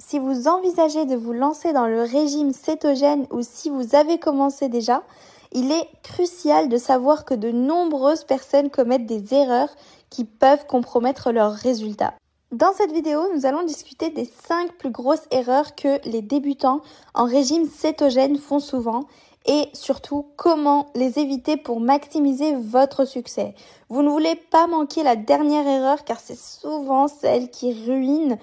Si vous envisagez de vous lancer dans le régime cétogène ou si vous avez commencé déjà, il est crucial de savoir que de nombreuses personnes commettent des erreurs qui peuvent compromettre leurs résultats. Dans cette vidéo, nous allons discuter des 5 plus grosses erreurs que les débutants en régime cétogène font souvent et surtout comment les éviter pour maximiser votre succès. Vous ne voulez pas manquer la dernière erreur car c'est souvent celle qui ruine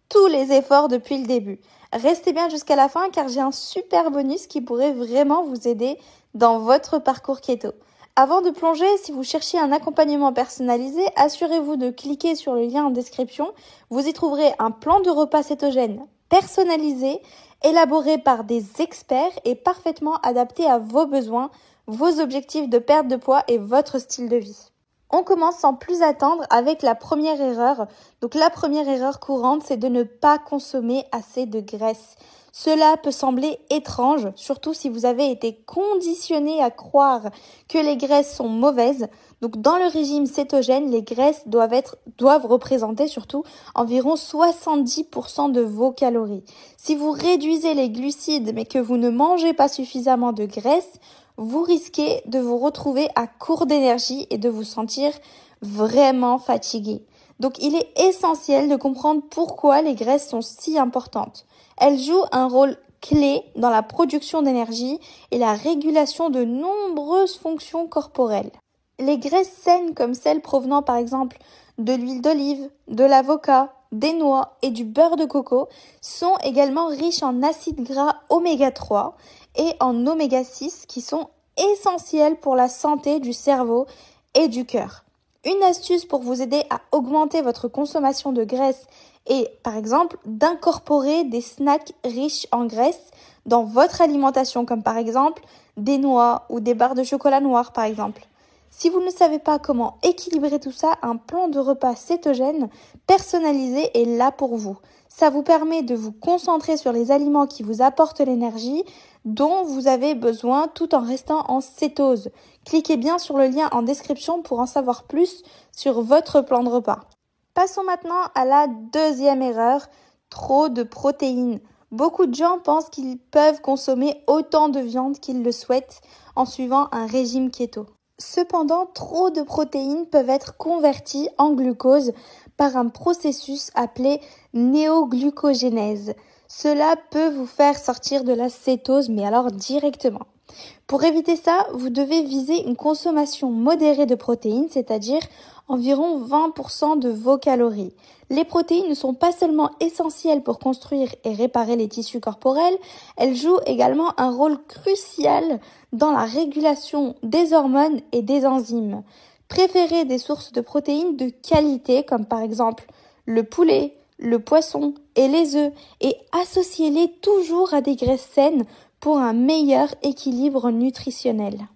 tous les efforts depuis le début. Restez bien jusqu'à la fin car j'ai un super bonus qui pourrait vraiment vous aider dans votre parcours keto. Avant de plonger, si vous cherchez un accompagnement personnalisé, assurez-vous de cliquer sur le lien en description. Vous y trouverez un plan de repas cétogène personnalisé, élaboré par des experts et parfaitement adapté à vos besoins, vos objectifs de perte de poids et votre style de vie. On commence sans plus attendre avec la première erreur. Donc la première erreur courante, c'est de ne pas consommer assez de graisse. Cela peut sembler étrange, surtout si vous avez été conditionné à croire que les graisses sont mauvaises. Donc dans le régime cétogène, les graisses doivent représenter surtout environ 70% de vos calories. Si vous réduisez les glucides mais que vous ne mangez pas suffisamment de graisse, vous risquez de vous retrouver à court d'énergie et de vous sentir vraiment fatigué. Donc il est essentiel de comprendre pourquoi les graisses sont si importantes. Elles jouent un rôle clé dans la production d'énergie et la régulation de nombreuses fonctions corporelles. Les graisses saines comme celles provenant par exemple de l'huile d'olive, de l'avocat, des noix et du beurre de coco sont également riches en acides gras oméga 3 et en oméga 6 qui sont essentiels pour la santé du cerveau et du cœur. Une astuce pour vous aider à augmenter votre consommation de graisse est par exemple d'incorporer des snacks riches en graisse dans votre alimentation comme par exemple des noix ou des barres de chocolat noir par exemple. Si vous ne savez pas comment équilibrer tout ça, un plan de repas cétogène personnalisé est là pour vous. Ça vous permet de vous concentrer sur les aliments qui vous apportent l'énergie dont vous avez besoin tout en restant en cétose. Cliquez bien sur le lien en description pour en savoir plus sur votre plan de repas. Passons maintenant à la deuxième erreur, trop de protéines. Beaucoup de gens pensent qu'ils peuvent consommer autant de viande qu'ils le souhaitent en suivant un régime keto. Cependant, trop de protéines peuvent être converties en glucose par un processus appelé néoglucogénèse. Cela peut vous faire sortir de la cétose, mais alors directement. Pour éviter ça, vous devez viser une consommation modérée de protéines, c'est-à-dire environ 20% de vos calories. Les protéines ne sont pas seulement essentielles pour construire et réparer les tissus corporels, elles jouent également un rôle crucial dans la régulation des hormones et des enzymes. Préférez des sources de protéines de qualité comme par exemple le poulet, le poisson et les œufs et associez-les toujours à des graisses saines pour un meilleur équilibre nutritionnel.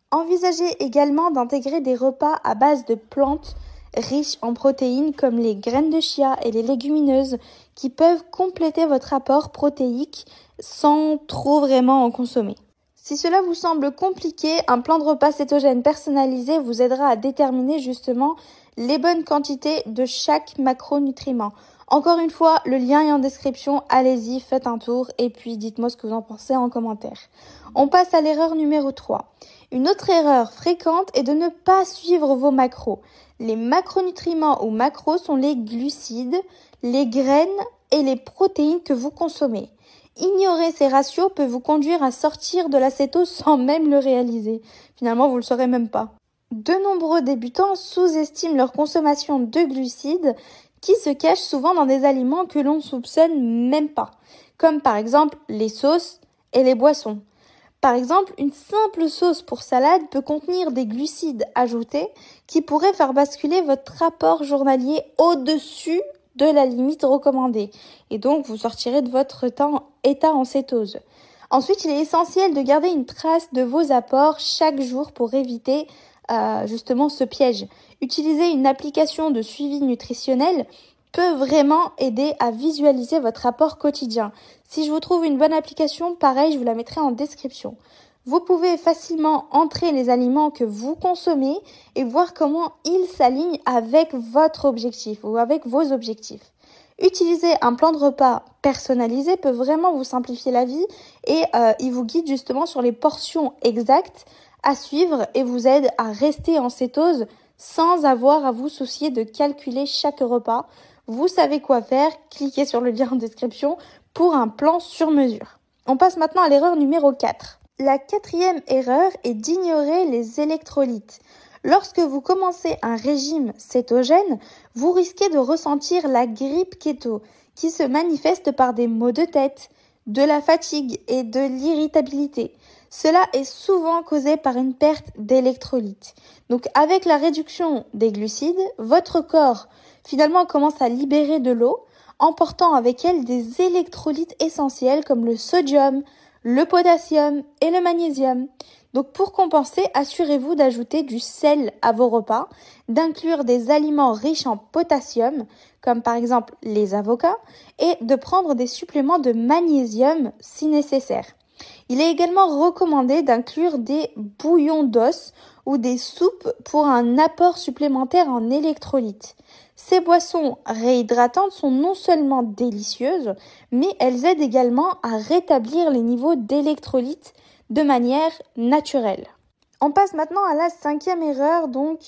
Envisagez également d'intégrer des repas à base de plantes riches en protéines comme les graines de chia et les légumineuses qui peuvent compléter votre apport protéique sans trop vraiment en consommer. Si cela vous semble compliqué, un plan de repas cétogène personnalisé vous aidera à déterminer justement les bonnes quantités de chaque macronutriment. Encore une fois, le lien est en description, allez-y, faites un tour et puis dites-moi ce que vous en pensez en commentaire. On passe à l'erreur numéro 3. Une autre erreur fréquente est de ne pas suivre vos macros. Les macronutriments ou macros sont les glucides, les graines et les protéines que vous consommez. Ignorer ces ratios peut vous conduire à sortir de la cétose sans même le réaliser. Finalement, vous ne le saurez même pas. De nombreux débutants sous-estiment leur consommation de glucides qui se cachent souvent dans des aliments que l'on soupçonne même pas, comme par exemple les sauces et les boissons. Par exemple, une simple sauce pour salade peut contenir des glucides ajoutés qui pourraient faire basculer votre apport journalier au-dessus de la limite recommandée. Et donc, vous sortirez de votre état en cétose. Ensuite, il est essentiel de garder une trace de vos apports chaque jour pour éviter justement ce piège. Utiliser une application de suivi nutritionnel peut vraiment aider à visualiser votre apport quotidien. Si je vous trouve une bonne application, pareil, je vous la mettrai en description. Vous pouvez facilement entrer les aliments que vous consommez et voir comment ils s'alignent avec votre objectif ou avec vos objectifs. Utiliser un plan de repas personnalisé peut vraiment vous simplifier la vie et il vous guide justement sur les portions exactes à suivre et vous aide à rester en cétose sans avoir à vous soucier de calculer chaque repas. Vous savez quoi faire, cliquez sur le lien en description pour un plan sur mesure. On passe maintenant à l'erreur numéro 4. La 4e erreur est d'ignorer les électrolytes. Lorsque vous commencez un régime cétogène, vous risquez de ressentir la grippe keto qui se manifeste par des maux de tête, de la fatigue et de l'irritabilité. Cela est souvent causé par une perte d'électrolytes. Donc avec la réduction des glucides, votre corps finalement commence à libérer de l'eau, emportant avec elle des électrolytes essentiels comme le sodium, le potassium et le magnésium. Donc pour compenser, assurez-vous d'ajouter du sel à vos repas, d'inclure des aliments riches en potassium, comme par exemple les avocats, et de prendre des suppléments de magnésium si nécessaire. Il est également recommandé d'inclure des bouillons d'os ou des soupes pour un apport supplémentaire en électrolytes. Ces boissons réhydratantes sont non seulement délicieuses, mais elles aident également à rétablir les niveaux d'électrolytes de manière naturelle. On passe maintenant à la 5e erreur, donc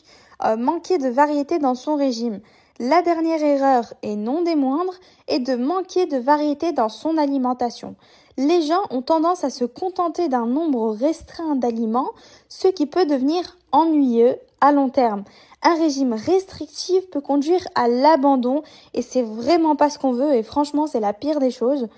manquer de variété dans son régime. La dernière erreur, et non des moindres, est de manquer de variété dans son alimentation. Les gens ont tendance à se contenter d'un nombre restreint d'aliments, ce qui peut devenir ennuyeux à long terme. Un régime restrictif peut conduire à l'abandon et c'est vraiment pas ce qu'on veut et franchement c'est la pire des choses.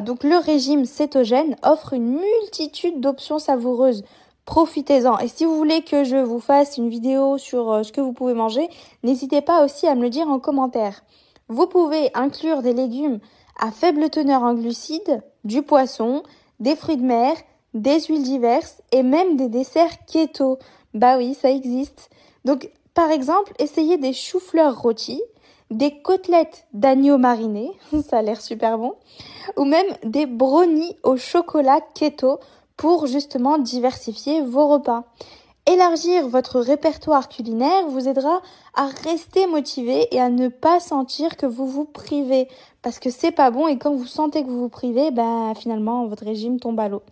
Donc le régime cétogène offre une multitude d'options savoureuses. Profitez-en. Et si vous voulez que je vous fasse une vidéo sur ce que vous pouvez manger, n'hésitez pas aussi à me le dire en commentaire. Vous pouvez inclure des légumes à faible teneur en glucides, du poisson, des fruits de mer, des huiles diverses et même des desserts keto. Bah oui, ça existe. Donc par exemple, essayez des choux-fleurs rôtis, des côtelettes d'agneau mariné, ça a l'air super bon, ou même des brownies au chocolat keto pour justement diversifier vos repas. Élargir votre répertoire culinaire vous aidera à rester motivé et à ne pas sentir que vous vous privez parce que c'est pas bon et quand vous sentez que vous vous privez, finalement votre régime tombe à l'eau.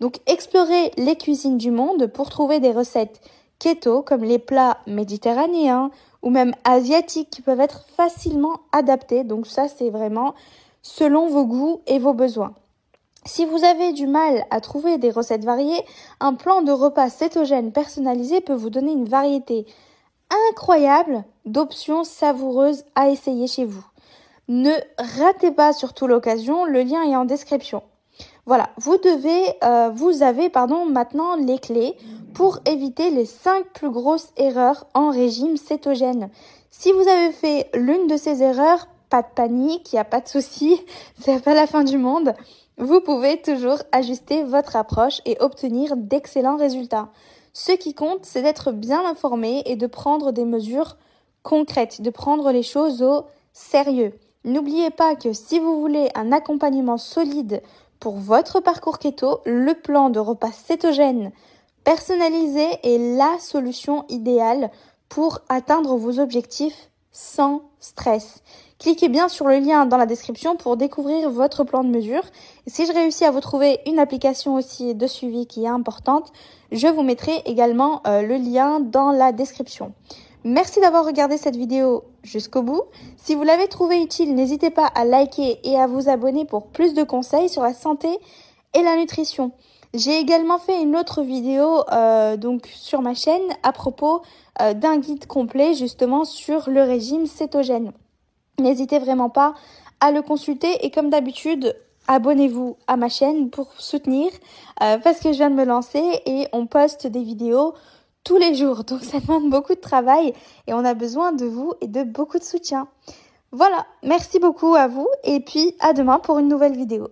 Donc explorez les cuisines du monde pour trouver des recettes keto comme les plats méditerranéens ou même asiatiques qui peuvent être facilement adaptés. Donc ça c'est vraiment selon vos goûts et vos besoins. Si vous avez du mal à trouver des recettes variées, un plan de repas cétogène personnalisé peut vous donner une variété incroyable d'options savoureuses à essayer chez vous. Ne ratez pas surtout l'occasion, le lien est en description. Voilà, vous avez maintenant les clés pour éviter les 5 plus grosses erreurs en régime cétogène. Si vous avez fait l'une de ces erreurs, pas de panique, il n'y a pas de souci, c'est pas la fin du monde. Vous pouvez toujours ajuster votre approche et obtenir d'excellents résultats. Ce qui compte, c'est d'être bien informé et de prendre des mesures concrètes, de prendre les choses au sérieux. N'oubliez pas que si vous voulez un accompagnement solide pour votre parcours keto, le plan de repas cétogène personnalisé est la solution idéale pour atteindre vos objectifs sans stress. Cliquez bien sur le lien dans la description pour découvrir votre plan de mesure. Et si je réussis à vous trouver une application aussi de suivi qui est importante, je vous mettrai également le lien dans la description. Merci d'avoir regardé cette vidéo jusqu'au bout. Si vous l'avez trouvée utile, n'hésitez pas à liker et à vous abonner pour plus de conseils sur la santé et la nutrition. J'ai également fait une autre vidéo donc sur ma chaîne à propos d'un guide complet justement sur le régime cétogène. N'hésitez vraiment pas à le consulter et comme d'habitude, abonnez-vous à ma chaîne pour soutenir parce que je viens de me lancer et on poste des vidéos tous les jours. Donc ça demande beaucoup de travail et on a besoin de vous et de beaucoup de soutien. Voilà, merci beaucoup à vous et puis à demain pour une nouvelle vidéo.